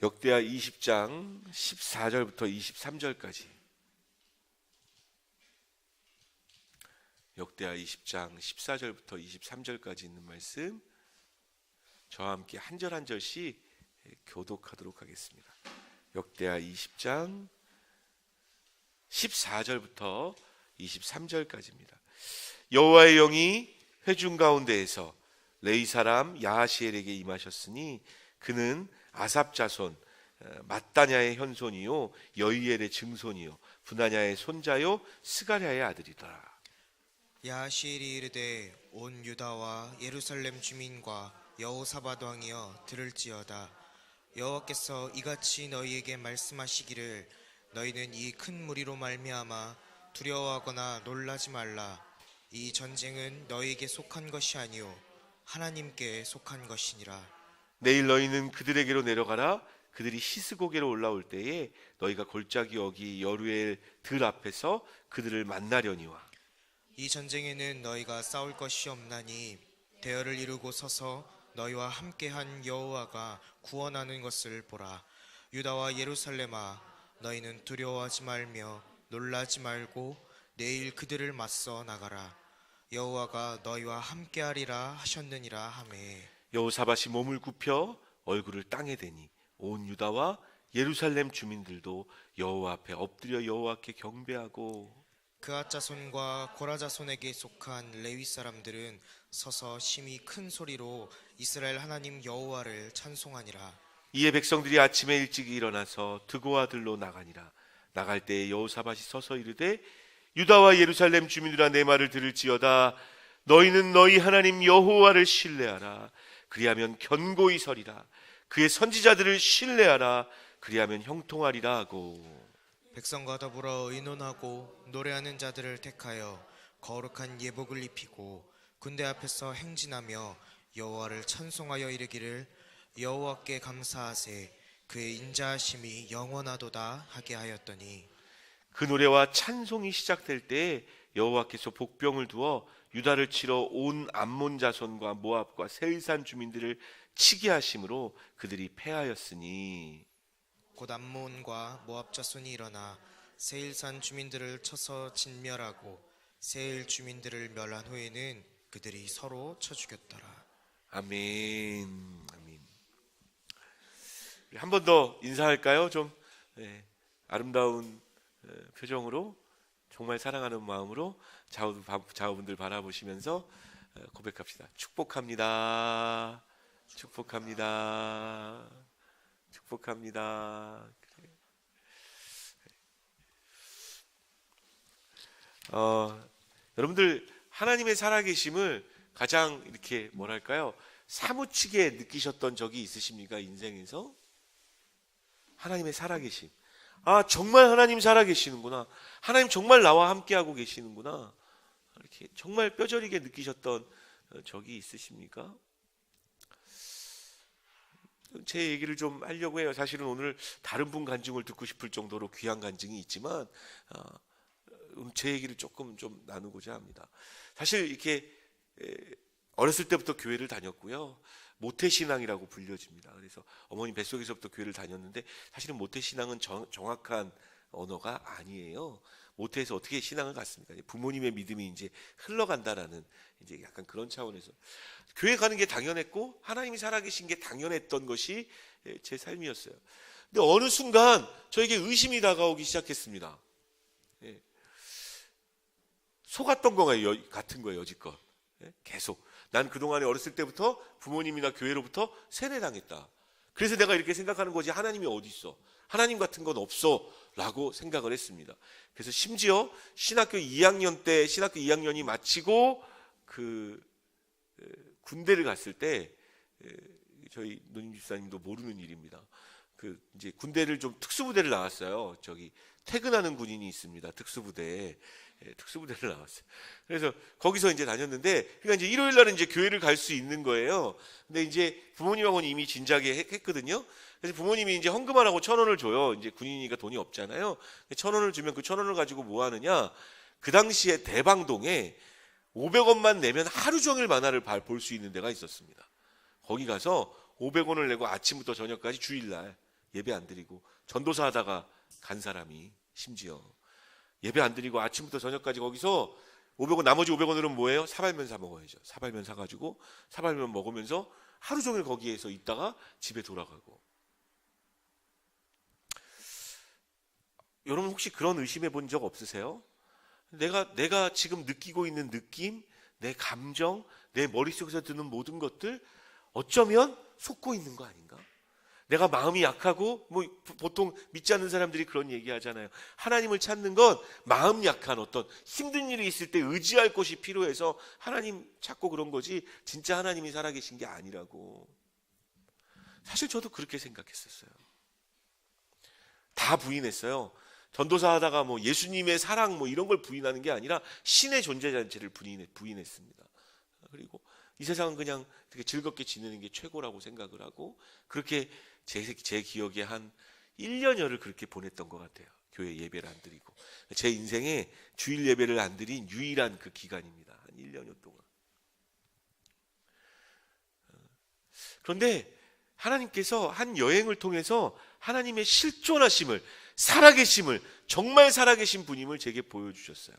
역대하 20장 14절부터 23절까지. 역대하 20장 14절부터 23절까지 있는 말씀, 저와 함께 한 절 한 절씩 교독하도록 하겠습니다. 역대하 20장 14절부터 23절까지입니다. 여호와의 영이 회중 가운데에서 레위 사람 야하시엘에게 임하셨으니 그는 아삽 자손 mat단야의 현손이요 여이엘의 증손이요 분하냐의 손자요 스가랴의 아들이더라. 야하시엘이 이르되 온 유다와 예루살렘 주민과 여호사밧 왕이여 들을지어다. 여호와께서 이같이 너희에게 말씀하시기를 너희는 이 큰 무리로 말미암아 두려워하거나 놀라지 말라. 이 전쟁은 너희에게 속한 것이 아니요 하나님께 속한 것이니라. 내일 너희는 그들에게로 내려가라. 그들이 히스고게로 올라올 때에 너희가 골짜기 어기 여루엘 들 앞에서 그들을 만나려니와. 이 전쟁에는 너희가 싸울 것이 없나니 대열을 이루고 서서 너희와 함께한 여호와가 구원하는 것을 보라. 유다와 예루살렘아 너희는 두려워하지 말며 놀라지 말고 내일 그들을 맞서 나가라. 여호와가 너희와 함께하리라 하셨느니라 하매. 여호사밧이 몸을 굽혀 얼굴을 땅에 대니 온 유다와 예루살렘 주민들도 여호와 앞에 엎드려 여호와께 경배하고 그앗 자손과 고라 자손에게 속한 레위 사람들은 서서 심히 큰 소리로 이스라엘 하나님 여호와를 찬송하니라. 이에 백성들이 아침에 일찍 일어나서 드고아들로 나가니라. 나갈 때에 여호사밧이 서서 이르되 유다와 예루살렘 주민들아 내 말을 들을지어다. 너희는 너희 하나님 여호와를 신뢰하라. 그리하면 견고히 서리라. 그의 선지자들을 신뢰하라. 그리하면 형통하리라 하고. 백성과 더불어 의논하고 노래하는 자들을 택하여 거룩한 예복을 입히고 군대 앞에서 행진하며 여호와를 찬송하여 이르기를 여호와께 감사하세 그의 인자하심이 영원하도다 하게 하였더니 그 노래와 찬송이 시작될 때에 여호와께서 복병을 두어 유다를 치러 온 암몬 자손과 모압과 세일산 주민들을 치게 하심으로 그들이 패하였으니 곧 암몬과 모압 자손이 일어나 세일산 주민들을 쳐서 진멸하고 세일 주민들을 멸한 후에는 그들이 서로 쳐 죽였더라. 아멘. 아멘. 한 번 더 인사할까요? 좀 아름다운 표정으로 정말 사랑하는 마음으로 좌우분들 바라보시면서 고백합시다. 축복합니다. 축복합니다. 축복합니다. 여러분들 하나님의 살아계심을 가장 이렇게 뭐랄까요? 사무치게 느끼셨던 적이 있으십니까? 인생에서 하나님의 살아계심. 아, 정말 하나님 살아계시는구나. 하나님 정말 나와 함께하고 계시는구나. 이렇게 정말 뼈저리게 느끼셨던 적이 있으십니까? 제 얘기를 좀 하려고 해요. 사실은 오늘 다른 분 간증을 듣고 싶을 정도로 귀한 간증이 있지만 제 얘기를 조금 좀 나누고자 합니다. 사실 이렇게 어렸을 때부터 교회를 다녔고요. 모태신앙이라고 불려집니다. 그래서 어머니 뱃속에서부터 교회를 다녔는데 사실은 모태신앙은 정확한 언어가 아니에요. 모태에서 어떻게 신앙을 갖습니까? 부모님의 믿음이 이제 흘러간다라는 이제 약간 그런 차원에서 교회 가는 게 당연했고 하나님이 살아계신 게 당연했던 것이 제 삶이었어요. 근데 어느 순간 저에게 의심이 다가오기 시작했습니다. 속았던 거가 같은 거예요, 여지껏. 계속. 난 그동안에 어렸을 때부터 부모님이나 교회로부터 세뇌당했다. 그래서 내가 이렇게 생각하는 거지 하나님이 어디 있어? 하나님 같은 건 없어 라고 생각을 했습니다. 그래서 심지어 신학교 2학년이 마치고 군대를 갔을 때 저희 노님 집사님도 모르는 일입니다. 이제 군대를 좀 특수부대를 나왔어요. 저기 퇴근하는 군인이 있습니다. 특수부대를 나왔어요. 그래서 거기서 이제 다녔는데, 그러니까 이제 일요일 날은 이제 교회를 갈 수 있는 거예요. 근데 이제 부모님하고는 이미 진작에 했거든요. 그래서 부모님이 이제 헌금하라고 1,000원을 줘요. 이제 군인이니까 돈이 없잖아요. 1,000원을 주면 그 1,000원을 가지고 뭐 하느냐? 그 당시에 대방동에 500원만 내면 하루 종일 만화를 볼 수 있는 데가 있었습니다. 거기 가서 500원을 내고 아침부터 저녁까지 주일날 예배 안 드리고 전도사 하다가 간 사람이 심지어 예배 안 드리고 아침부터 저녁까지 거기서 500원, 나머지 500원으로는 뭐예요? 사발면 사 먹어야죠. 사발면 사가지고 사발면 먹으면서 하루 종일 거기에서 있다가 집에 돌아가고. 여러분 혹시 그런 의심해 본 적 없으세요? 내가 지금 느끼고 있는 느낌, 내 감정, 내 머릿속에서 드는 모든 것들 어쩌면 속고 있는 거 아닌가? 내가 마음이 약하고 뭐 보통 믿지 않는 사람들이 그런 얘기 하잖아요. 하나님을 찾는 건 마음 약한 어떤 힘든 일이 있을 때 의지할 곳이 필요해서 하나님 찾고 그런 거지 진짜 하나님이 살아계신 게 아니라고. 사실 저도 그렇게 생각했었어요. 다 부인했어요. 전도사 하다가 뭐 예수님의 사랑 뭐 이런 걸 부인하는 게 아니라 신의 존재 자체를 부인했습니다. 그리고 이 세상은 그냥 되게 즐겁게 지내는 게 최고라고 생각을 하고 그렇게 제 기억에 한 1년여를 그렇게 보냈던 것 같아요. 교회 예배를 안 드리고. 제 인생에 주일 예배를 안 드린 유일한 그 기간입니다. 한 1년여 동안. 그런데 하나님께서 한 여행을 통해서 하나님의 실존하심을, 살아계심을, 정말 살아계신 분임을 제게 보여주셨어요.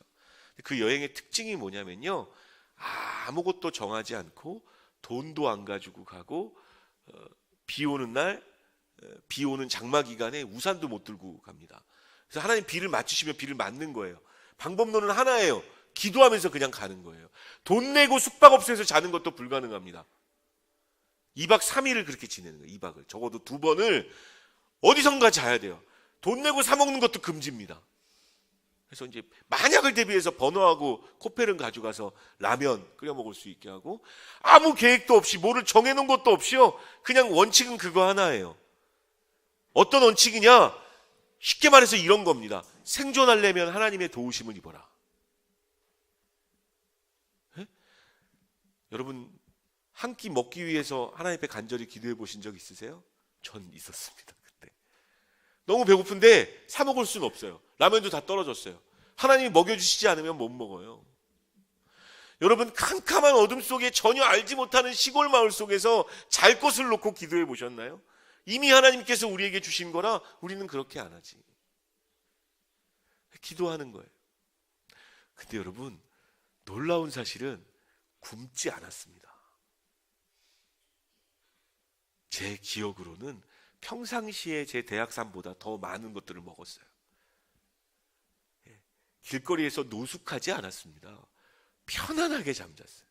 그 여행의 특징이 뭐냐면요, 아무것도 정하지 않고 돈도 안 가지고 가고 비 오는 날, 비 오는 장마 기간에 우산도 못 들고 갑니다. 그래서 하나님 비를 맞추시면 비를 맞는 거예요. 방법론은 하나예요. 기도하면서 그냥 가는 거예요. 돈 내고 숙박업소에서 자는 것도 불가능합니다. 2박 3일을 그렇게 지내는 거예요. 2박을. 적어도 2번을 어디선가 자야 돼요. 돈 내고 사 먹는 것도 금지입니다. 그래서 이제 만약을 대비해서 버너하고 코펠은 가져가서 라면 끓여 먹을 수 있게 하고 아무 계획도 없이 뭐를 정해놓은 것도 없이요. 그냥 원칙은 그거 하나예요. 어떤 원칙이냐? 쉽게 말해서 이런 겁니다. 생존하려면 하나님의 도우심을 입어라. 에? 여러분 한 끼 먹기 위해서 하나님 앞에 간절히 기도해 보신 적 있으세요? 전 있었습니다. 그때 너무 배고픈데 사 먹을 수는 없어요. 라면도 다 떨어졌어요. 하나님이 먹여주시지 않으면 못 먹어요. 여러분 캄캄한 어둠 속에 전혀 알지 못하는 시골 마을 속에서 잘 곳을 놓고 기도해 보셨나요? 이미 하나님께서 우리에게 주신 거라 우리는 그렇게 안 하지. 기도하는 거예요. 근데 여러분 놀라운 사실은 굶지 않았습니다. 제 기억으로는 평상시에 제 대학산보다 더 많은 것들을 먹었어요. 길거리에서 노숙하지 않았습니다. 편안하게 잠잤어요.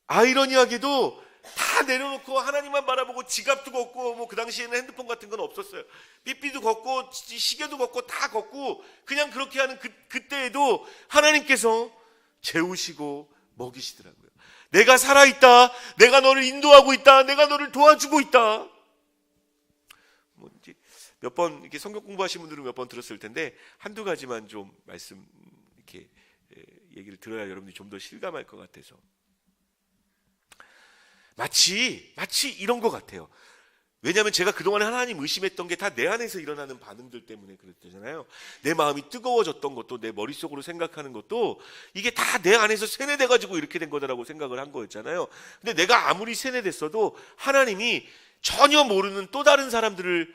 아이러니하게도 다 내려놓고 하나님만 바라보고 지갑도 걷고 뭐 그 당시에는 핸드폰 같은 건 없었어요. 삐삐도 걷고 시계도 걷고 다 걷고 그냥 그렇게 하는 그때에도 하나님께서 재우시고 먹이시더라고요. 내가 살아있다. 내가 너를 인도하고 있다. 내가 너를 도와주고 있다. 뭐 이제 몇 번 이렇게 성경 공부하신 분들은 몇 번 들었을 텐데 한두 가지만 좀 말씀 이렇게 얘기를 들어야 여러분들이 좀 더 실감할 것 같아서 마치 이런 것 같아요. 왜냐하면 제가 그동안 하나님 의심했던 게 다 내 안에서 일어나는 반응들 때문에 그랬잖아요. 내 마음이 뜨거워졌던 것도 내 머릿속으로 생각하는 것도 이게 다 내 안에서 세뇌돼가지고 이렇게 된 거다라고 생각을 한 거였잖아요. 근데 내가 아무리 세뇌됐어도 하나님이 전혀 모르는 또 다른 사람들을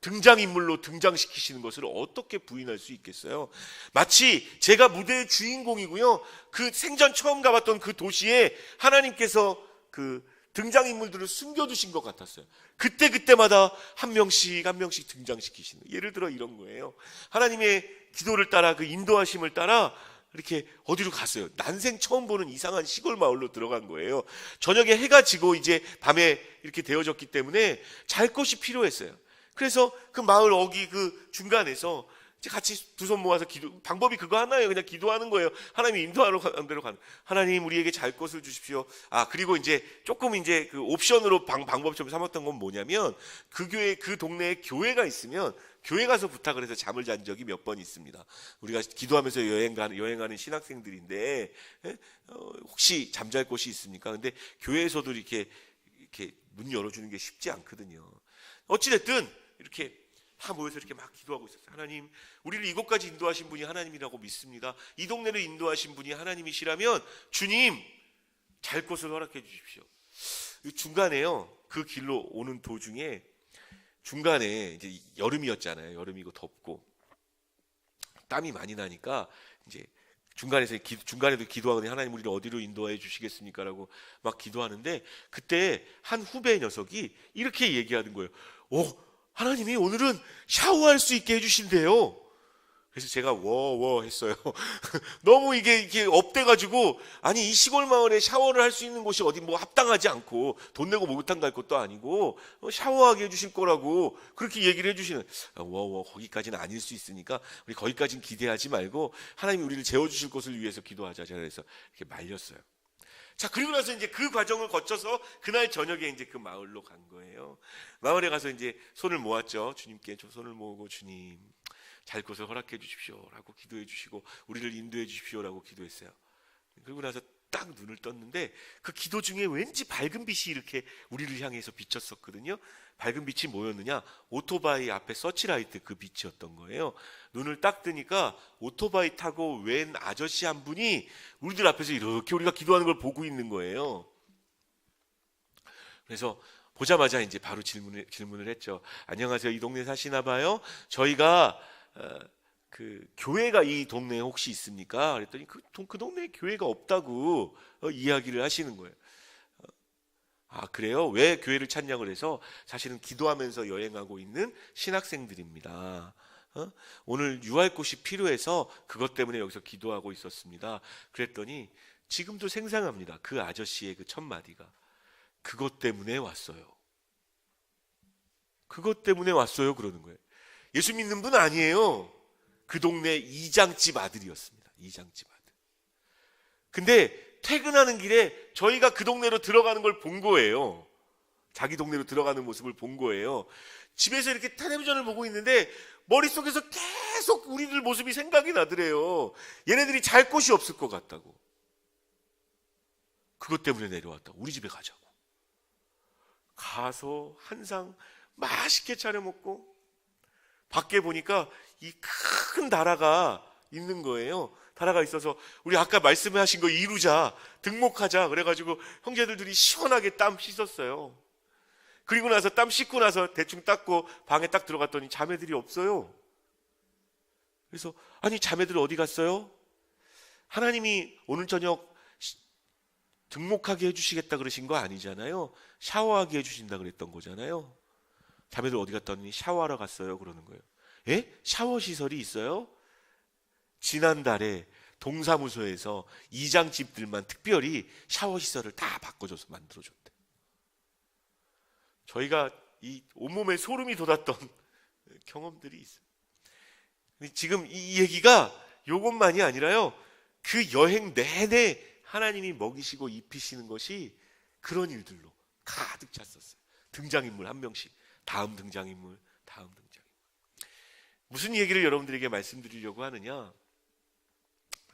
등장인물로 등장시키시는 것을 어떻게 부인할 수 있겠어요? 마치 제가 무대의 주인공이고요. 그 생전 처음 가봤던 그 도시에 하나님께서 그 등장인물들을 숨겨두신 것 같았어요. 그때마다 한 명씩 등장시키시는 거예요. 예를 들어 이런 거예요. 하나님의 기도를 따라 그 인도하심을 따라 이렇게 어디로 갔어요. 난생 처음 보는 이상한 시골 마을로 들어간 거예요. 저녁에 해가 지고 이제 밤에 이렇게 되어졌기 때문에 잘 곳이 필요했어요. 그래서 그 마을 어귀 그 중간에서 이제 같이 두 손 모아서 방법이 그거 하나예요. 그냥 기도하는 거예요. 하나님이 인도하러 가는 대로 가는. 하나님 우리에게 잘 것을 주십시오. 그리고 이제 조금 이제 그 옵션으로 방법처럼 삼았던 건 뭐냐면 그 교회 그 동네에 교회가 있으면 교회 가서 부탁을 해서 잠을 잔 적이 몇 번 있습니다. 우리가 기도하면서 여행하는 신학생들인데 혹시 잠잘 곳이 있습니까? 근데 교회에서도 이렇게 문 열어주는 게 쉽지 않거든요. 어찌됐든 이렇게 다 모여서 이렇게 막 기도하고 있었어요. 하나님, 우리를 이곳까지 인도하신 분이 하나님이라고 믿습니다. 이 동네를 인도하신 분이 하나님이시라면 주님, 잘 곳을 허락해 주십시오. 중간에요. 그 길로 오는 도중에 중간에 이제 여름이었잖아요. 여름이고 덥고 땀이 많이 나니까 이제 중간에도 기도하거든요. 하나님 우리를 어디로 인도해 주시겠습니까라고 막 기도하는데 그때 한 후배 녀석이 이렇게 얘기하는 거예요. 하나님이 오늘은 샤워할 수 있게 해주신대요. 그래서 제가 워워 했어요. 너무 이게 업돼가지고, 아니 이 시골 마을에 샤워를 할 수 있는 곳이 어디 뭐 합당하지 않고 돈 내고 목욕탕 갈 것도 아니고 샤워하게 해주실 거라고 그렇게 얘기를 해주시는. 워워 거기까지는 아닐 수 있으니까 우리 거기까지는 기대하지 말고 하나님이 우리를 재워주실 것을 위해서 기도하자. 제가 그래서 이렇게 말렸어요. 자, 그리고 나서 이제 그 과정을 거쳐서 그날 저녁에 이제 그 마을로 간 거예요. 마을에 가서 이제 손을 모았죠. 주님께 손을 모으고, 주님 잘 곳을 허락해 주십시오라고 기도해 주시고 우리를 인도해 주십시오라고 기도했어요. 그리고 나서 딱 눈을 떴는데 그 기도 중에 왠지 밝은 빛이 이렇게 우리를 향해서 비쳤었거든요. 밝은 빛이 뭐였느냐? 오토바이 앞에 서치라이트 그 빛이었던 거예요. 눈을 딱 뜨니까 오토바이 타고 웬 아저씨 한 분이 우리들 앞에서 이렇게 우리가 기도하는 걸 보고 있는 거예요. 그래서 보자마자 이제 바로 질문을 했죠. 안녕하세요. 이 동네 사시나 봐요? 저희가 그 교회가 이 동네에 혹시 있습니까? 그랬더니 그 동네에 교회가 없다고 이야기를 하시는 거예요. 아, 그래요? 왜 교회를 찾냐고 그래서 사실은 기도하면서 여행하고 있는 신학생들입니다. 오늘 유할 곳이 필요해서 그것 때문에 여기서 기도하고 있었습니다. 그랬더니 지금도 생생합니다. 그 아저씨의 그 첫 마디가 그것 때문에 왔어요. 그것 때문에 왔어요. 그러는 거예요. 예수 믿는 분 아니에요. 그 동네 이장집 아들이었습니다. 이장집 아들. 근데 퇴근하는 길에 저희가 그 동네로 들어가는 걸 본 거예요. 자기 동네로 들어가는 모습을 본 거예요. 집에서 이렇게 텔레비전을 보고 있는데 머릿속에서 계속 우리들 모습이 생각이 나더래요. 얘네들이 잘 곳이 없을 것 같다고. 그것 때문에 내려왔다고. 우리 집에 가자고. 가서 한 상 맛있게 차려 먹고 밖에 보니까 이 큰 다라가 있는 거예요. 다라가 있어서 우리 아까 말씀하신 거 이루자, 등목하자 그래가지고 형제들이 시원하게 땀 씻었어요. 그리고 나서 땀 씻고 나서 대충 닦고 방에 딱 들어갔더니 자매들이 없어요. 그래서 아니 자매들 어디 갔어요? 하나님이 오늘 저녁 등목하게 해주시겠다 그러신 거 아니잖아요. 샤워하게 해주신다 그랬던 거잖아요. 자매들 어디 갔더니 샤워하러 갔어요 그러는 거예요. 예? 샤워 시설이 있어요? 지난달에 동사무소에서 이장집들만 특별히 샤워 시설을 다 바꿔줘서 만들어줬대. 저희가 이 온몸에 소름이 돋았던 경험들이 있어요. 지금 이 얘기가 요것만이 아니라요. 그 여행 내내 하나님이 먹이시고 입히시는 것이 그런 일들로 가득 찼었어요. 등장인물 한 명씩. 다음 등장인물. 무슨 얘기를 여러분들에게 말씀드리려고 하느냐?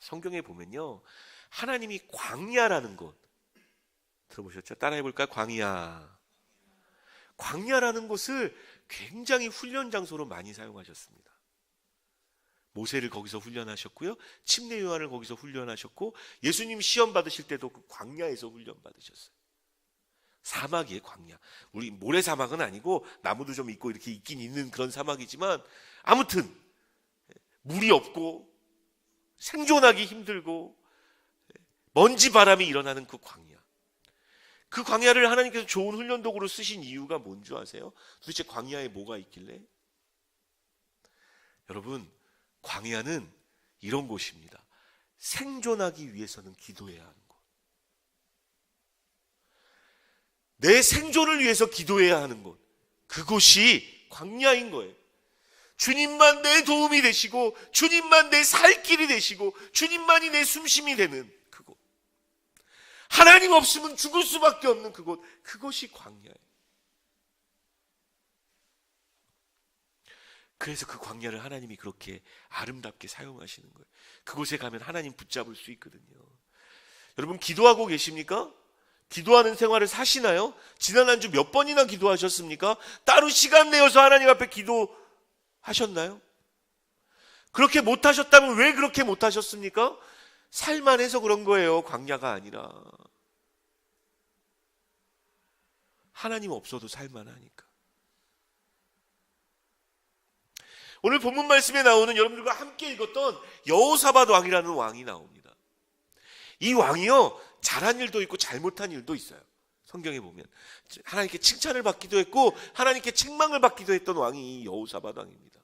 성경에 보면요. 하나님이 광야라는 곳 들어보셨죠? 따라해볼까요? 광야라는 곳을 굉장히 훈련 장소로 많이 사용하셨습니다. 모세를 거기서 훈련하셨고요. 침례 요한을 거기서 훈련하셨고 예수님 시험 받으실 때도 그 광야에서 훈련 받으셨어요. 사막이에요. 광야. 우리 모래사막은 아니고 나무도 좀 있고 이렇게 있긴 있는 그런 사막이지만 아무튼 물이 없고 생존하기 힘들고 먼지 바람이 일어나는 그 광야. 그 광야를 하나님께서 좋은 훈련 도구로 쓰신 이유가 뭔지 아세요? 도대체 광야에 뭐가 있길래? 여러분, 광야는 이런 곳입니다. 생존하기 위해서는 기도해야 하는 곳. 내 생존을 위해서 기도해야 하는 곳. 그곳이 광야인 거예요. 주님만 내 도움이 되시고 주님만 내 살 길이 되시고 주님만이 내 숨심이 되는 그곳. 하나님 없으면 죽을 수밖에 없는 그곳. 그것이 광야예요. 그래서 그 광야를 하나님이 그렇게 아름답게 사용하시는 거예요. 그곳에 가면 하나님 붙잡을 수 있거든요. 여러분 기도하고 계십니까? 기도하는 생활을 사시나요? 지난 한 주 몇 번이나 기도하셨습니까? 따로 시간 내어서 하나님 앞에 기도하셨나요? 그렇게 못하셨다면 왜 그렇게 못하셨습니까? 살만해서 그런 거예요. 광야가 아니라 하나님 없어도 살만하니까. 오늘 본문 말씀에 나오는 여러분들과 함께 읽었던 여호사밧 왕이라는 왕이 나옵니다. 이 왕이요, 잘한 일도 있고 잘못한 일도 있어요. 성경에 보면 하나님께 칭찬을 받기도 했고 하나님께 책망을 받기도 했던 왕이 이 여호사밧 왕입니다.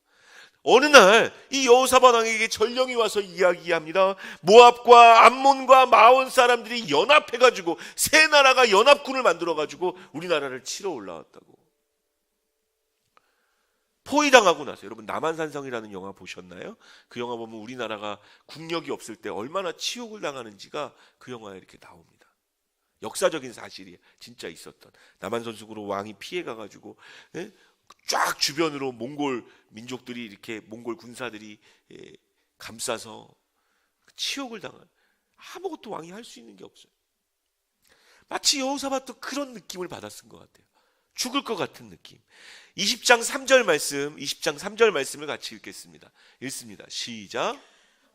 어느 날 이 여호사밧 왕에게 전령이 와서 이야기합니다. 모압과 암몬과 마온 사람들이 연합해가지고 세 나라가 연합군을 만들어가지고 우리나라를 치러 올라왔다고. 포위당하고 나서, 여러분 남한산성이라는 영화 보셨나요? 그 영화 보면 우리나라가 국력이 없을 때 얼마나 치욕을 당하는지가 그 영화에 이렇게 나옵니다. 역사적인 사실이 진짜 있었던, 남한산성으로 왕이 피해가가지고 쫙 주변으로 몽골 민족들이 이렇게, 몽골 군사들이 감싸서 치욕을 당한, 아무것도 왕이 할 수 있는 게 없어요. 마치 여호사밧도 그런 느낌을 받았은 것 같아요. 죽을 것 같은 느낌. 20장 3절 말씀을 같이 읽겠습니다. 읽습니다. 시작.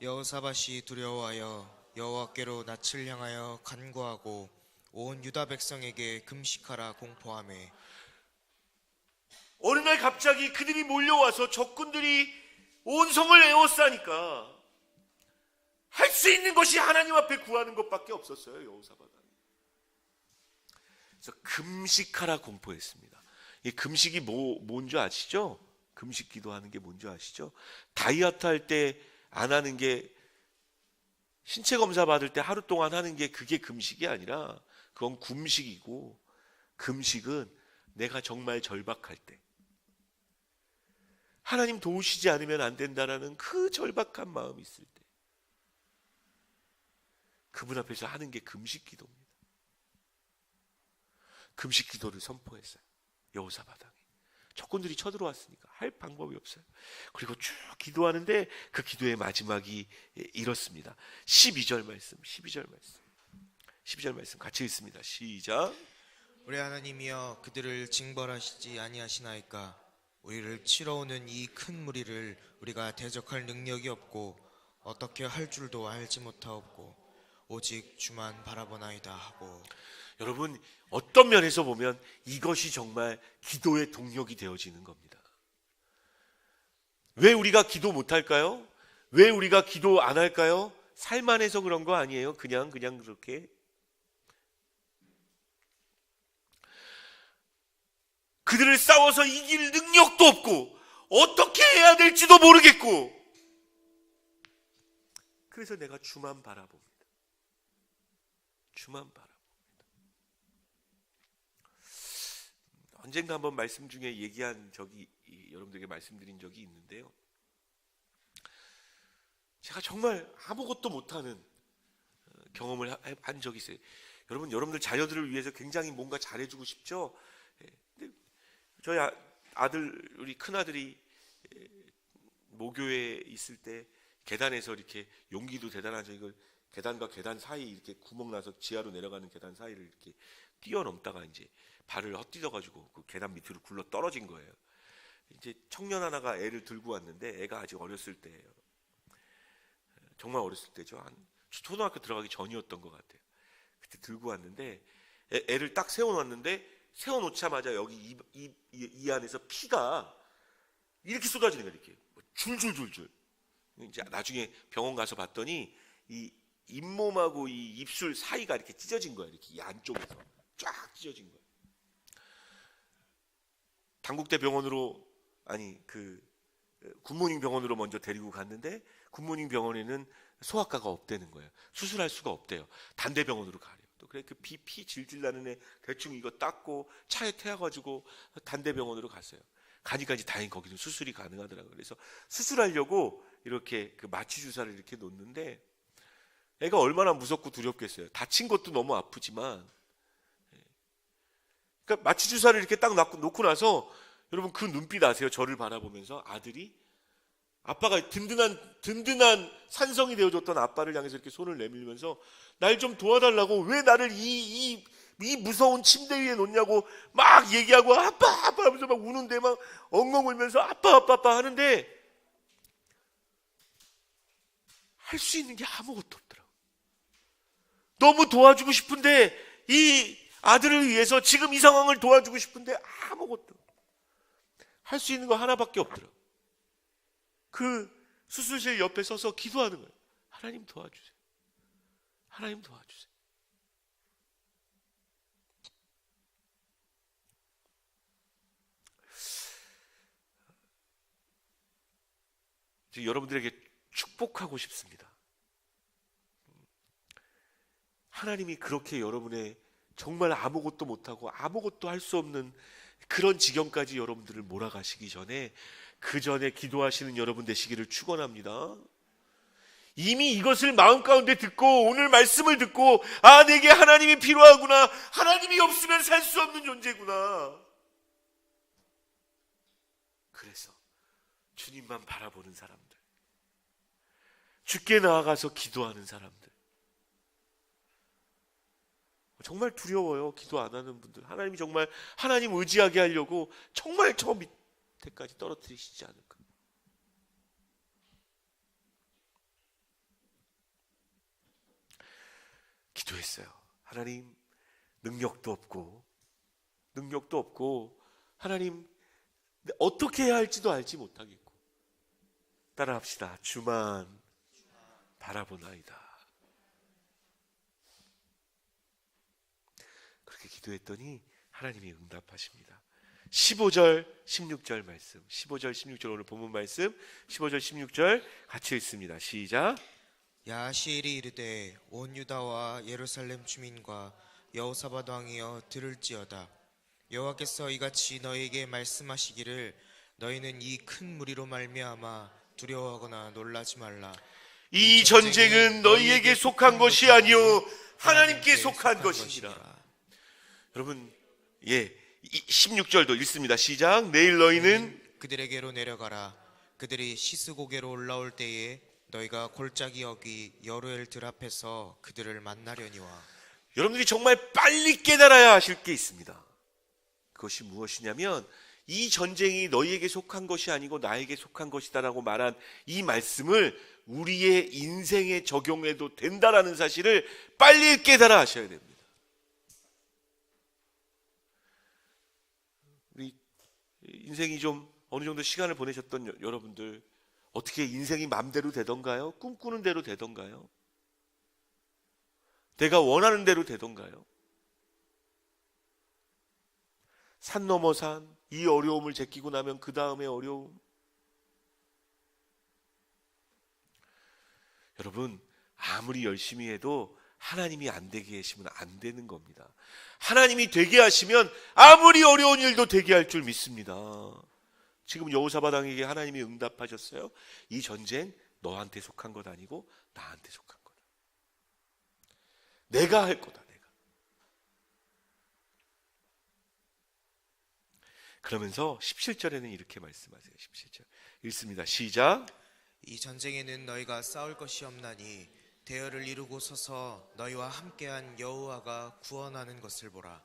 여호사밧이 두려워하여 여호와께로 낯을 향하여 간구하고 온 유다 백성에게 금식하라 공포하매. 어느 날 갑자기 그들이 몰려와서 적군들이 온 성을 에워싸니까 할 수 있는 것이 하나님 앞에 구하는 것밖에 없었어요. 여호사밧은. 그래서 금식하라 공포했습니다. 이 금식이 뭔지 아시죠? 금식 기도하는 게 뭔지 아시죠? 다이어트 할 때 안 하는 게, 신체 검사 받을 때 하루 동안 하는 게 그게 금식이 아니라 그건 굶식이고, 금식은 내가 정말 절박할 때, 하나님 도우시지 않으면 안 된다라는 그 절박한 마음이 있을 때, 그분 앞에서 하는 게 금식 기도입니다. 금식 기도를 선포했어요. 여호사밧 왕이. 적군들이 쳐들어왔으니까 할 방법이 없어요. 그리고 쭉 기도하는데 그 기도의 마지막이 이렇습니다. 12절 말씀 같이 읽습니다. 시작. 우리 하나님이여 그들을 징벌하시지 아니하시나이까. 우리를 치러 오는 이 큰 무리를 우리가 대적할 능력이 없고 어떻게 할 줄도 알지 못하옵고 오직 주만 바라보나이다 하고. 여러분, 어떤 면에서 보면 이것이 정말 기도의 동력이 되어지는 겁니다. 왜 우리가 기도 못할까요? 왜 우리가 기도 안 할까요? 살만해서 그런 거 아니에요. 그냥 그렇게. 그들을 싸워서 이길 능력도 없고 어떻게 해야 될지도 모르겠고, 그래서 내가 주만 바라봅니다. 주만 바라봅니다. 언젠가 한번 말씀 중에 얘기한 적이, 여러분들에게 말씀드린 적이 있는데요. 제가 정말 아무것도 못하는 경험을 한 적이 있어요. 여러분들 자녀들을 위해서 굉장히 뭔가 잘해주고 싶죠. 근데 저희 아들, 우리 큰 아들이 모교에 있을 때 계단에서 이렇게, 용기도 대단하죠. 이걸 계단과 계단 사이 이렇게 구멍 나서 지하로 내려가는 계단 사이를 이렇게 뛰어넘다가 이제 발을 헛디뎌가지고 그 계단 밑으로 굴러 떨어진 거예요. 이제 청년 하나가 애를 들고 왔는데, 애가 아직 어렸을 때예요. 정말 어렸을 때죠. 한 초등학교 들어가기 전이었던 것 같아요. 그때 들고 왔는데 애를 딱 세워놨는데, 세워놓자마자 여기 이 안에서 피가 이렇게 쏟아지는 거예요. 이렇게 줄줄줄줄. 이제 나중에 병원 가서 봤더니 이 잇몸하고 이 입술 사이가 이렇게 찢어진 거예요. 이렇게 이 안쪽에서 쫙 찢어진 거예요. 당국대 병원으로, 굿모닝 병원으로 먼저 데리고 갔는데, 굿모닝 병원에는 소아과가 없다는 거예요. 수술할 수가 없대요. 단대 병원으로 가래요. 또 그래, 그 피 질질 나는 애 대충 이거 닦고 차에 태워가지고 단대 병원으로 갔어요. 가니까 이제 다행히 거기는 수술이 가능하더라고요. 그래서 수술하려고 이렇게 그 마취 주사를 이렇게 놓는데, 애가 얼마나 무섭고 두렵겠어요. 다친 것도 너무 아프지만. 그러니까 마취 주사를 이렇게 딱 놓고 나서, 여러분 그 눈빛 아세요? 저를 바라보면서 아들이, 아빠가 든든한 산성이 되어줬던 아빠를 향해서 이렇게 손을 내밀면서 날 좀 도와달라고, 왜 나를 이 무서운 침대 위에 놓냐고 막 얘기하고, 아빠 하면서 막 우는데, 막 엉엉 울면서 아빠 하는데 할 수 있는 게 아무것도 없더라고. 너무 도와주고 싶은데 이 아들을 위해서 지금 이 상황을 도와주고 싶은데 아무것도 할 수 있는 거 하나밖에 없더라고요. 그 수술실 옆에 서서 기도하는 거예요. 하나님 도와주세요. 하나님 도와주세요. 여러분들에게 축복하고 싶습니다. 하나님이 그렇게 여러분의 정말 아무것도 못하고 아무것도 할 수 없는 그런 지경까지 여러분들을 몰아가시기 전에 그 전에 기도하시는 여러분 되시기를 축원합니다. 이미 이것을 마음 가운데 듣고 오늘 말씀을 듣고 아, 내게 하나님이 필요하구나, 하나님이 없으면 살 수 없는 존재구나. 그래서 주님만 바라보는 사람들, 주께 나아가서 기도하는 사람들. 정말 두려워요. 기도 안 하는 분들. 하나님이 정말 하나님 의지하게 하려고 정말 저 밑에까지 떨어뜨리시지 않을까. 기도했어요. 하나님, 능력도 없고 하나님 어떻게 해야 할지도 알지 못하겠고. 따라합시다. 주만 바라보나이다. 그렇게 기도했더니 하나님이 응답하십니다. 15절 16절 말씀, 15절 16절 오늘 본문 말씀 15절 16절 같이 읽습니다. 시작. 야하시엘이 이르되 온 유다와 예루살렘 주민과 여호사밧 왕이여 들을지어다. 여호와께서 이같이 너희에게 말씀하시기를 너희는 이 큰 무리로 말미암아 두려워하거나 놀라지 말라. 이 전쟁은 너희에게 속한 것이 아니요 하나님께 속한 것이니라. 여러분, 16절도 읽습니다. 시작. 내일 너희는 그들에게로 내려가라. 그들이 시스고개로 올라올 때에 너희가 골짜기 여기 여루엘 들 앞에서 그들을 만나려니와. 여러분들이 정말 빨리 깨달아야 하실 게 있습니다. 그것이 무엇이냐면 이 전쟁이 너희에게 속한 것이 아니고 나에게 속한 것이다라고 말한 이 말씀을 우리의 인생에 적용해도 된다라는 사실을 빨리 깨달아 하셔야 됩니다. 우리 인생이 좀 어느 정도 시간을 보내셨던 여러분들, 어떻게 인생이 맘대로 되던가요? 꿈꾸는 대로 되던가요? 내가 원하는 대로 되던가요? 산 넘어 산, 이 어려움을 제끼고 나면 그 다음에 어려움. 여러분, 아무리 열심히 해도 하나님이 안 되게 하시면 안 되는 겁니다. 하나님이 되게 하시면 아무리 어려운 일도 되게 할 줄 믿습니다. 지금 여호사밧 왕에게 하나님이 응답하셨어요. 이 전쟁 너한테 속한 것 아니고 나한테 속한 거다. 내가 할 거다. 내가. 그러면서 17절에는 이렇게 말씀하세요. 17절 읽습니다. 시작. 이 전쟁에는 너희가 싸울 것이 없나니 대열을 이루고 서서 너희와 함께한 여호와가 구원하는 것을 보라.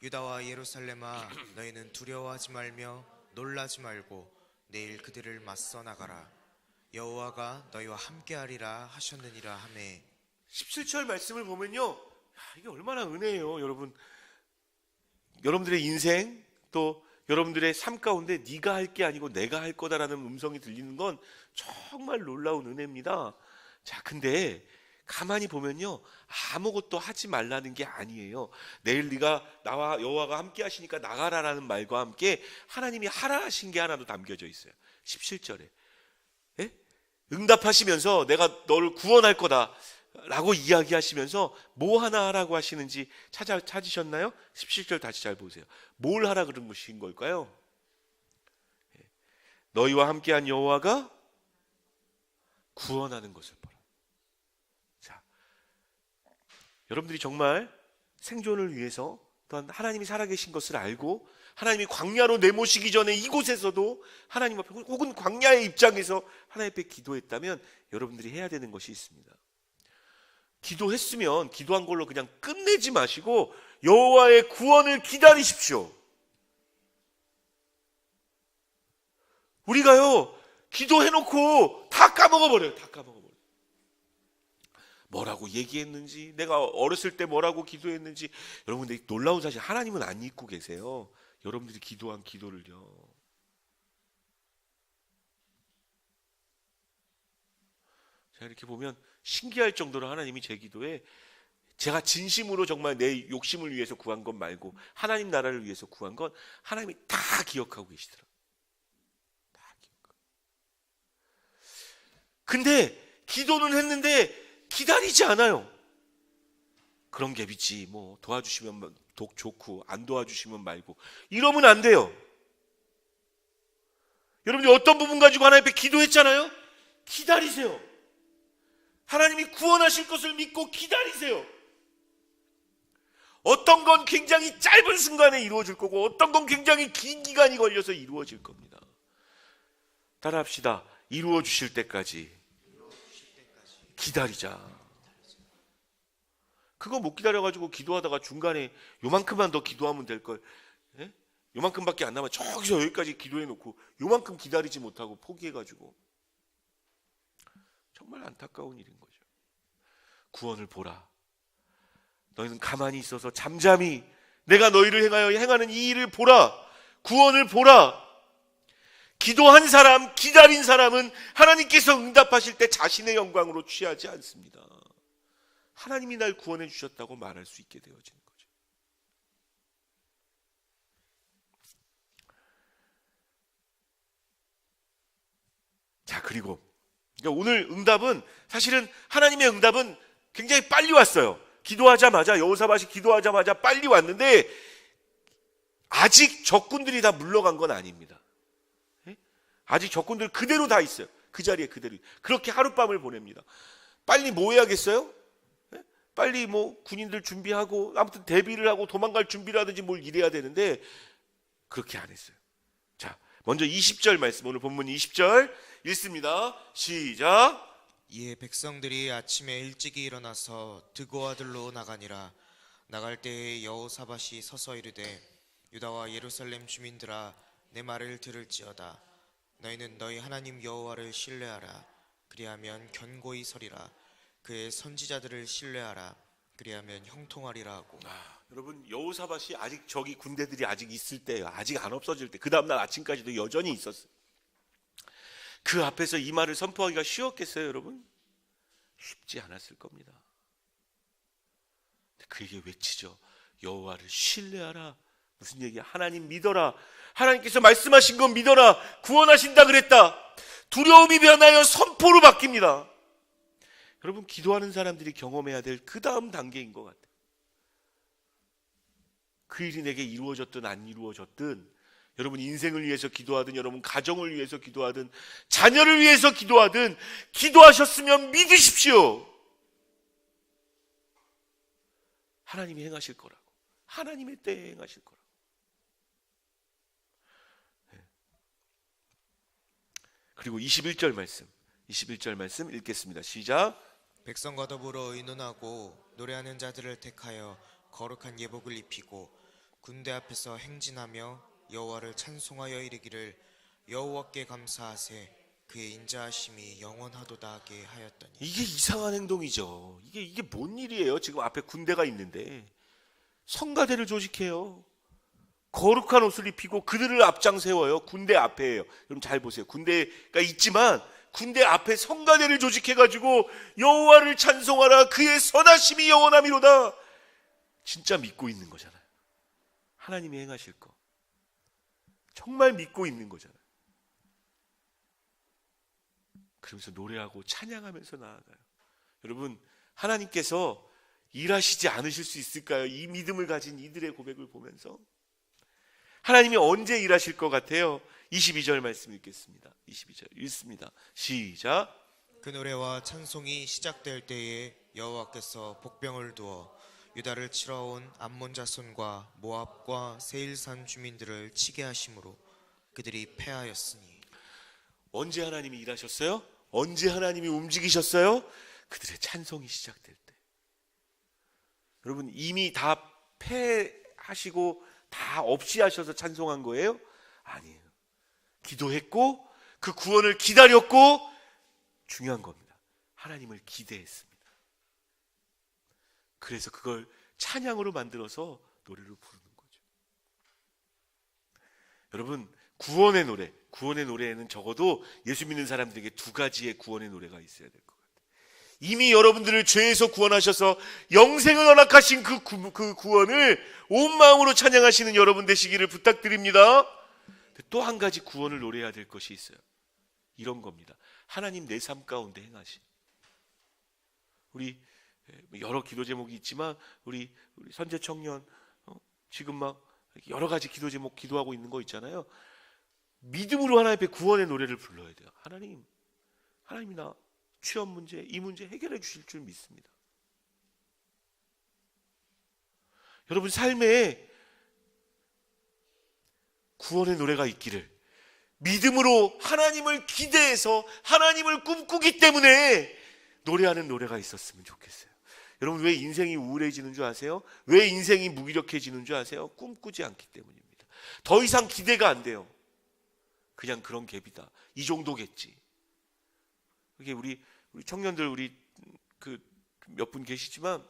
유다와 예루살렘아, 너희는 두려워하지 말며 놀라지 말고 내일 그들을 맞서 나가라. 여호와가 너희와 함께하리라 하셨느니라 하매. 17절 말씀을 보면요, 이게 얼마나 은혜예요. 여러분, 여러분들의 인생 또 여러분들의 삶 가운데 네가 할 게 아니고 내가 할 거다라는 음성이 들리는 건 정말 놀라운 은혜입니다. 자, 근데 가만히 보면요, 아무것도 하지 말라는 게 아니에요. 내일 네가 나와 여호와가 함께 하시니까 나가라라는 말과 함께 하나님이 하라 하신 게 하나도 담겨져 있어요. 17절에 응답하시면서 내가 너를 구원할 거다 라고 이야기하시면서 뭐 하나 하라고 하시는지 찾으셨나요? 17절 다시 잘 보세요. 뭘 하라 그런 것인 걸까요? 너희와 함께한 여호와가 구원하는 것을 보라. 자, 여러분들이 정말 생존을 위해서 또한 하나님이 살아계신 것을 알고 하나님이 광야로 내모시기 전에 이곳에서도 하나님 앞에 혹은 광야의 입장에서 하나님 앞에 기도했다면 여러분들이 해야 되는 것이 있습니다. 기도했으면 기도한 걸로 그냥 끝내지 마시고 여호와의 구원을 기다리십시오. 우리가요, 기도해놓고 다 까먹어버려요. 다 까먹어버려요. 뭐라고 얘기했는지, 내가 어렸을 때 뭐라고 기도했는지. 여러분, 근데 놀라운 사실, 하나님은 안 잊고 계세요. 여러분들이 기도한 기도를요. 자, 이렇게 보면 신기할 정도로 하나님이 제 기도에 제가 진심으로 정말 내 욕심을 위해서 구한 것 말고 하나님 나라를 위해서 구한 건 하나님이 다 기억하고 계시더라고요. 다 기억하고. 근데 기도는 했는데 기다리지 않아요. 그런 게 있지, 뭐 도와주시면 좋고 안 도와주시면 말고, 이러면 안 돼요. 여러분들 어떤 부분 가지고 하나님 앞에 기도했잖아요. 기다리세요. 하나님이 구원하실 것을 믿고 기다리세요. 어떤 건 굉장히 짧은 순간에 이루어질 거고 어떤 건 굉장히 긴 기간이 걸려서 이루어질 겁니다. 따라합시다. 이루어 주실 때까지 기다리자. 그거 못 기다려가지고 기도하다가 중간에 요만큼만 더 기도하면 될걸, 예? 요만큼밖에 안 남아 저기서 여기까지 기도해놓고 요만큼 기다리지 못하고 포기해가지고, 정말 안타까운 일인 거죠. 구원을 보라. 너희는 가만히 있어서 잠잠히 내가 너희를 행하는 이 일을 보라. 구원을 보라. 기도한 사람, 기다린 사람은 하나님께서 응답하실 때 자신의 영광으로 취하지 않습니다. 하나님이 날 구원해 주셨다고 말할 수 있게 되어지는 거죠. 자, 그리고 오늘 응답은, 사실은 하나님의 응답은 굉장히 빨리 왔어요. 기도하자마자, 여호사밧이 기도하자마자 빨리 왔는데 아직 적군들이 다 물러간 건 아닙니다. 아직 적군들 그대로 다 있어요. 그 자리에 그대로. 그렇게 하룻밤을 보냅니다. 빨리 뭐 해야겠어요? 빨리 뭐 군인들 준비하고 아무튼 대비를 하고 도망갈 준비를 하든지 뭘 일해야 되는데 그렇게 안 했어요. 자, 먼저 20절 말씀, 오늘 본문 20절 읽습니다. 시작. 이에 백성들이 아침에 일찍이 일어나서 드고아들로 나가니라. 나갈 때에 여호사밧이 서서 이르되 유다와 예루살렘 주민들아, 내 말을 들을지어다. 너희는 너희 하나님 여호와를 신뢰하라. 그리하면 견고히 서리라. 그의 선지자들을 신뢰하라. 그리하면 형통하리라 하고. 여러분, 여호사밧이 아직 저기 군대들이 아직 있을 때예요. 아직 안 없어질 때. 그 다음날 아침까지도 여전히 있었어요. 그 앞에서 이 말을 선포하기가 쉬웠겠어요, 여러분? 쉽지 않았을 겁니다. 그에게 외치죠. 여호와를 신뢰하라. 무슨 얘기야? 하나님 믿어라. 하나님께서 말씀하신 건 믿어라. 구원하신다 그랬다. 두려움이 변하여 선포로 바뀝니다. 여러분, 기도하는 사람들이 경험해야 될 그 다음 단계인 것 같아요. 그 일이 내게 이루어졌든 안 이루어졌든, 여러분 인생을 위해서 기도하든, 여러분 가정을 위해서 기도하든, 자녀를 위해서 기도하든, 기도하셨으면 믿으십시오. 하나님이 행하실 거라고. 하나님의 때에 행하실 거라고. 그리고 21절 말씀 읽겠습니다. 시작. 백성과 더불어 의논하고 노래하는 자들을 택하여 거룩한 예복을 입히고 군대 앞에서 행진하며 여호와를 찬송하여 이르기를 여호와께 감사하세. 그의 인자하심이 영원하도다 하게 하였더니. 이게 이상한 행동이죠. 이게 뭔 일이에요? 지금 앞에 군대가 있는데 성가대를 조직해요. 거룩한 옷을 입히고 그들을 앞장 세워요. 군대 앞에예요. 여러분 잘 보세요. 군대가 있지만 군대 앞에 성가대를 조직해가지고 여호와를 찬송하라. 그의 선하심이 영원함이로다. 진짜 믿고 있는 거잖아요. 하나님이 행하실 거. 정말 믿고 있는 거잖아요. 그러면서 노래하고 찬양하면서 나아가요. 여러분, 하나님께서 일하시지 않으실 수 있을까요? 이 믿음을 가진 이들의 고백을 보면서 하나님이 언제 일하실 것 같아요? 22절 말씀 읽겠습니다. 22절 읽습니다. 시작. 그 노래와 찬송이 시작될 때에 여호와께서 복병을 두어 유다를 치러 온 암몬 자손과 모압과 세일산 주민들을 치게 하심으로 그들이 패하였으니. 언제 하나님이 일하셨어요? 언제 하나님이 움직이셨어요? 그들의 찬송이 시작될 때. 여러분, 이미 다 패하시고 다 없이 하셔서 찬송한 거예요? 아니에요. 기도했고 그 구원을 기다렸고, 중요한 겁니다. 하나님을 기대했습니다. 그래서 그걸 찬양으로 만들어서 노래로 부르는 거죠. 여러분, 구원의 노래에는 적어도 예수 믿는 사람들에게 두 가지의 구원의 노래가 있어야 될 것 같아요. 이미 여러분들을 죄에서 구원하셔서 영생을 허락하신 그 구원을 온 마음으로 찬양하시는 여러분 되시기를 부탁드립니다. 또 한 가지 구원을 노래해야 될 것이 있어요. 이런 겁니다. 하나님 내 삶 가운데 행하신. 우리 여러 기도 제목이 있지만 우리 선제 청년 지금 막 여러 가지 기도 제목 기도하고 있는 거 있잖아요. 믿음으로 하나님 앞에 구원의 노래를 불러야 돼요. 하나님이 나 취업 문제, 이 문제 해결해 주실 줄 믿습니다. 여러분 삶에 구원의 노래가 있기를, 믿음으로 하나님을 기대해서 하나님을 꿈꾸기 때문에 노래하는 노래가 있었으면 좋겠어요. 여러분, 왜 인생이 우울해지는 줄 아세요? 왜 인생이 무기력해지는 줄 아세요? 꿈꾸지 않기 때문입니다. 더 이상 기대가 안 돼요. 그냥 그런 갭이다, 이 정도겠지. 이게 우리 청년들, 우리 그 몇 분 계시지만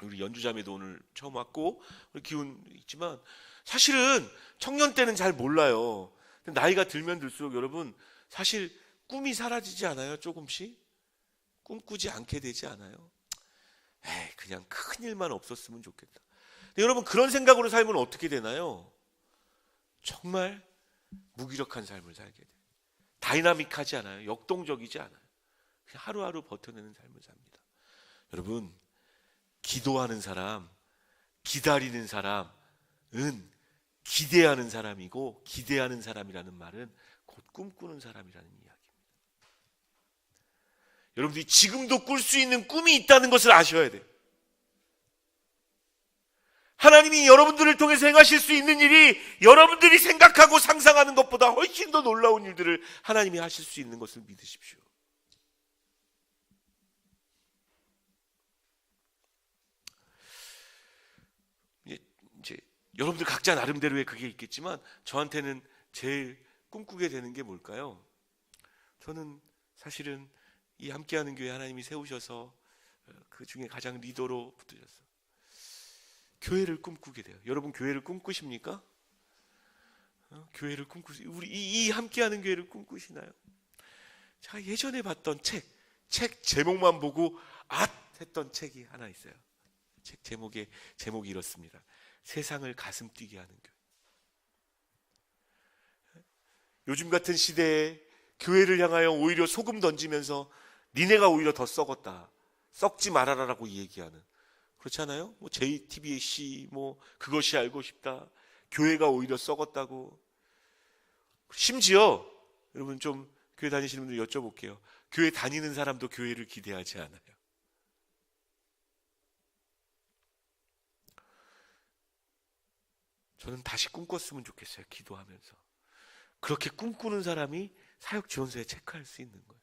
우리 연주자매도 오늘 처음 왔고 우리 기운 있지만, 사실은 청년 때는 잘 몰라요. 근데 나이가 들면 들수록 여러분 사실 꿈이 사라지지 않아요? 조금씩 꿈꾸지 않게 되지 않아요? 그냥 큰 일만 없었으면 좋겠다. 근데 여러분, 그런 생각으로 살면 어떻게 되나요? 정말 무기력한 삶을 살게 돼요. 다이나믹하지 않아요. 역동적이지 않아요. 그냥 하루하루 버텨내는 삶을 삽니다. 여러분, 기도하는 사람, 기다리는 사람은 기대하는 사람이고, 기대하는 사람이라는 말은 곧 꿈꾸는 사람이라는 이야기입니다. 여러분들이 지금도 꿀 수 있는 꿈이 있다는 것을 아셔야 돼요. 하나님이 여러분들을 통해서 행하실 수 있는 일이 여러분들이 생각하고 상상하는 것보다 훨씬 더 놀라운 일들을 하나님이 하실 수 있는 것을 믿으십시오. 이제 여러분들 각자 나름대로의 그게 있겠지만, 저한테는 제일 꿈꾸게 되는 게 뭘까요? 저는 사실은 이 함께하는 교회 하나님이 세우셔서 그 중에 가장 리더로 붙으셨어요. 교회를 꿈꾸게 돼요. 여러분, 교회를 꿈꾸십니까? 교회를 우리 이 함께하는 교회를 꿈꾸시나요? 제가 예전에 봤던 책 제목만 보고 했던 책이 하나 있어요. 책 제목이 이렇습니다. 세상을 가슴 뛰게 하는 교회. 요즘 같은 시대에 교회를 향하여 오히려 소금 던지면서 니네가 오히려 더 썩었다, 썩지 말아라라고 얘기하는, 그렇지 않아요? 뭐 JTBC 그것이 알고 싶다, 교회가 오히려 썩었다고. 심지어 여러분, 좀 교회 다니시는 분들 여쭤볼게요. 교회 다니는 사람도 교회를 기대하지 않아요. 저는 다시 꿈꿨으면 좋겠어요. 기도하면서. 그렇게 꿈꾸는 사람이 사역지원서에 체크할 수 있는 거예요.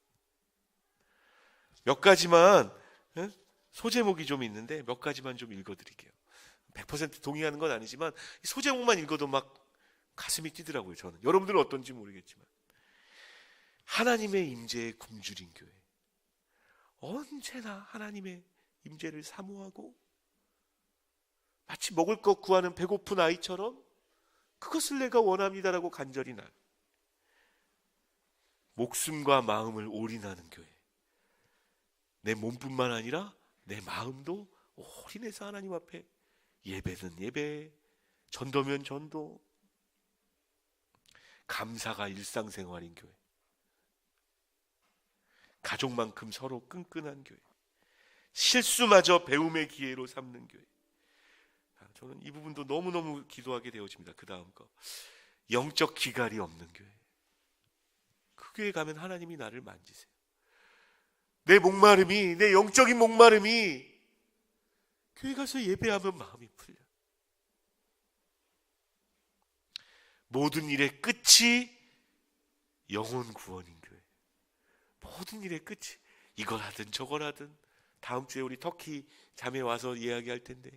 몇 가지만, 소제목이 좀 있는데 몇 가지만 좀 읽어드릴게요. 100% 동의하는 건 아니지만 소제목만 읽어도 막 가슴이 뛰더라고요. 저는. 여러분들은 어떤지 모르겠지만, 하나님의 임재에 굶주린 교회. 언제나 하나님의 임재를 사모하고 마치 먹을 것 구하는 배고픈 아이처럼 그것을 내가 원합니다라고 간절히 날, 목숨과 마음을 올인하는 교회. 내 몸뿐만 아니라 내 마음도 올인해서 하나님 앞에, 예배는 예배, 전도면 전도, 감사가 일상생활인 교회, 가족만큼 서로 끈끈한 교회, 실수마저 배움의 기회로 삼는 교회. 저는 이 부분도 너무너무 기도하게 되어집니다. 그 다음 거, 영적 기갈이 없는 교회. 그 교회 가면 하나님이 나를 만지세요. 내 목마름이, 내 영적인 목마름이 교회 가서 예배하면 마음이 풀려. 모든 일의 끝이 영혼 구원인 교회. 모든 일의 끝이, 이걸 하든 저걸 하든. 다음 주에 우리 터키 자매 와서 이야기할 텐데,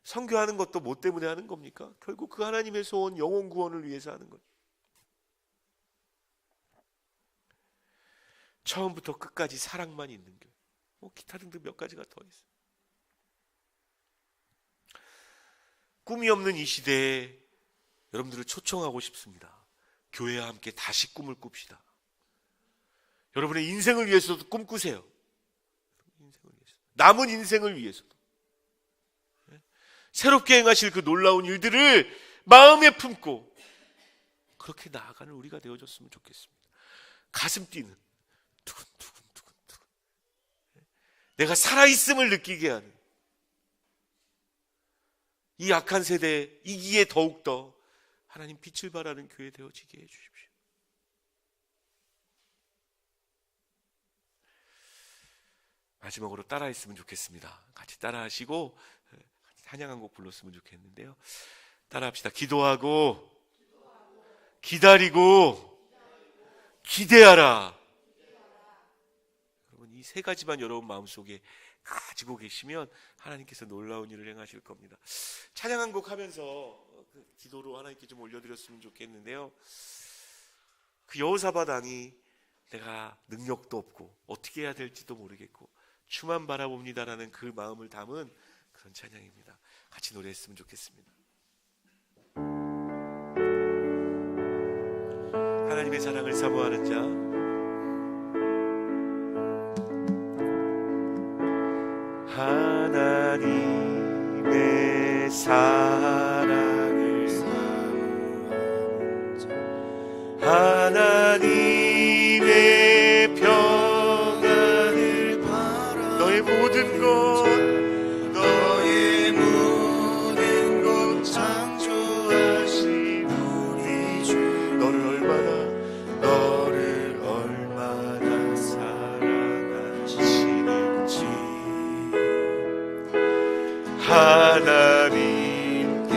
선교하는 것도 뭐 때문에 하는 겁니까? 결국 그 하나님의 소원, 영혼 구원을 위해서 하는 거예요. 처음부터 끝까지 사랑만 있는 교회. 기타 등등 몇 가지가 더 있어요. 꿈이 없는 이 시대에 여러분들을 초청하고 싶습니다. 교회와 함께 다시 꿈을 꿉시다. 여러분의 인생을 위해서도 꿈꾸세요. 남은 인생을 위해서도. 새롭게 행하실 그 놀라운 일들을 마음에 품고 그렇게 나아가는 우리가 되어줬으면 좋겠습니다. 가슴 뛰는 두근두근 내가 살아있음을 느끼게 하는 이 악한 세대이기에 더욱더 하나님 빛을 발하는 교회 되어지게 해주십시오. 마지막으로 따라했으면 좋겠습니다. 같이 따라하시고 찬양 한 곡 불렀으면 좋겠는데요. 따라합시다. 기도하고 기다리고 기대하라. 여러분 이 세 가지만 여러분 마음속에 가지고 계시면 하나님께서 놀라운 일을 행하실 겁니다. 찬양 한 곡 하면서 기도로 하나님께 좀 올려드렸으면 좋겠는데요. 그 여호사밧 왕이 내가 능력도 없고 어떻게 해야 될지도 모르겠고 주만 바라봅니다라는 그 마음을 담은 그런 찬양입니다. 같이 노래했으면 좋겠습니다. 하나님의 사랑을 사모하는 자, 하나님의 사랑을 사모하는 자, 하나님의 평안을 바라 너의 모든 것 창조하신 우리 주 너를 얼마나 사랑하시는지 하나님께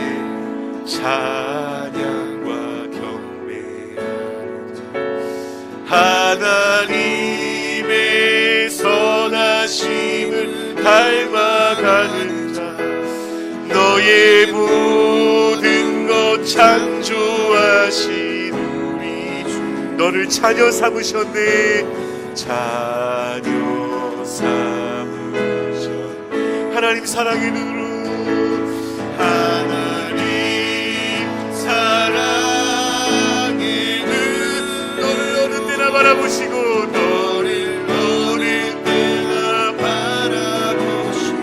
찬양과 경배하는 자 하나님의 선하심을 닮아가는 자 너의 모든 것 창조하신 우리 주 너를 자녀 삼으셨네 자녀 삼으셨네 하나님 사랑의 눈으로 하나님 사랑의 눈 너를 어느 때나 바라보시고 너를 어느 때나 바라보시고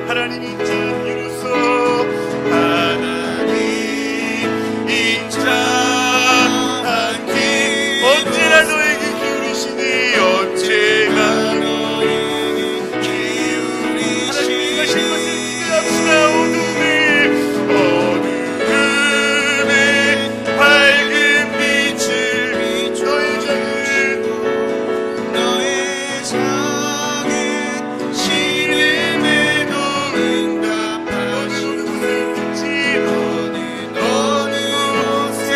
하나님 인자한 이로써 하나님 인자한 길 언제나 너에게 기울이시니 언제나 너에게 기울이시니 하나님 것을 기대합시다. 어둠의 밝은 빛을 너의 작은 시름에도 응답하시고 어느 곳에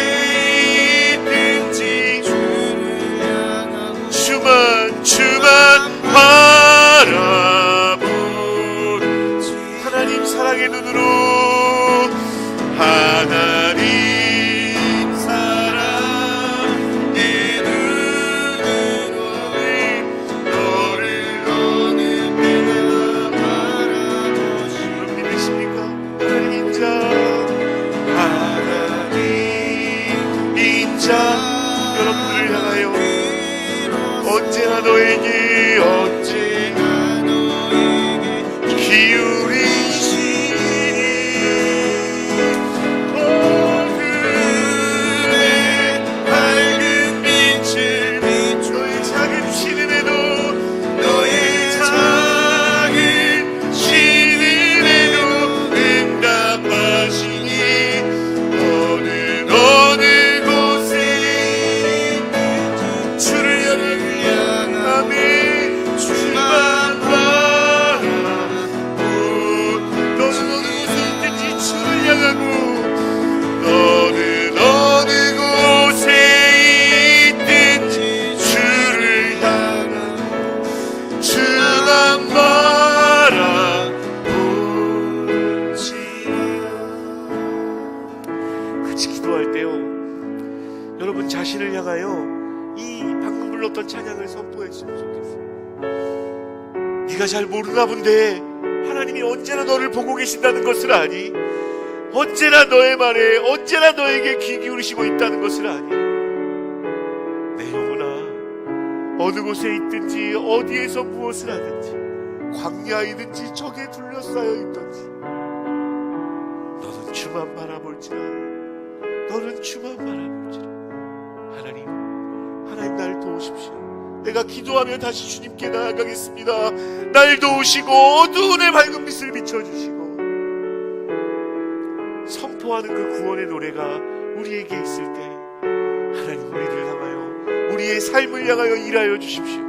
있든지 주를 향하고 주만 바라보는 하나님 사랑의 눈으로 하나님 사랑의 눈으로 너를 어느 때나 바라보시고 믿으십니까? 하나님 인자 하나님 인자 여러분들을 향하여 언제나 너에게 기울이시니 어둠의 밝은 빛을 너의 작은 시름에도 너의 작은 시름에도 응답하시니 어느 곳에 주를 향하며 주만 바라보 너는 어느 곳에 있든지 주를 향하고 너는 어느 곳에 있든지 주를 향하고 주만 바라보지라 같이 기도할 때요 여러분 자신을 향하여 이 방금 불렀던 찬양을 선포했으면 좋겠어요. 네가 잘 모르나 본데 하나님이 언제나 너를 보고 계신다는 것을 아니? 언제나 너의 말에 언제나 너에게 귀 기울이시고 있다는 것을 아니. 내 영혼아, 어느 곳에 있든지 어디에서 무엇을 하든지 광야이든지 적에 둘러싸여 있든지 너는 주만 바라볼지라. 너는 주만 바라볼지라. 하나님 날 도우십시오. 내가 기도하며 다시 주님께 나아가겠습니다. 날 도우시고 어두운 내 밝은 빛을 비춰주시고 선포하는 그 구원의 노래가 우리에게 있을 때 하나님 우리를 향하여 우리의 삶을 향하여 일하여 주십시오.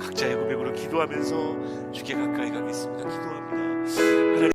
각자의 고백으로 기도하면서 주께 가까이 가겠습니다. 기도합니다.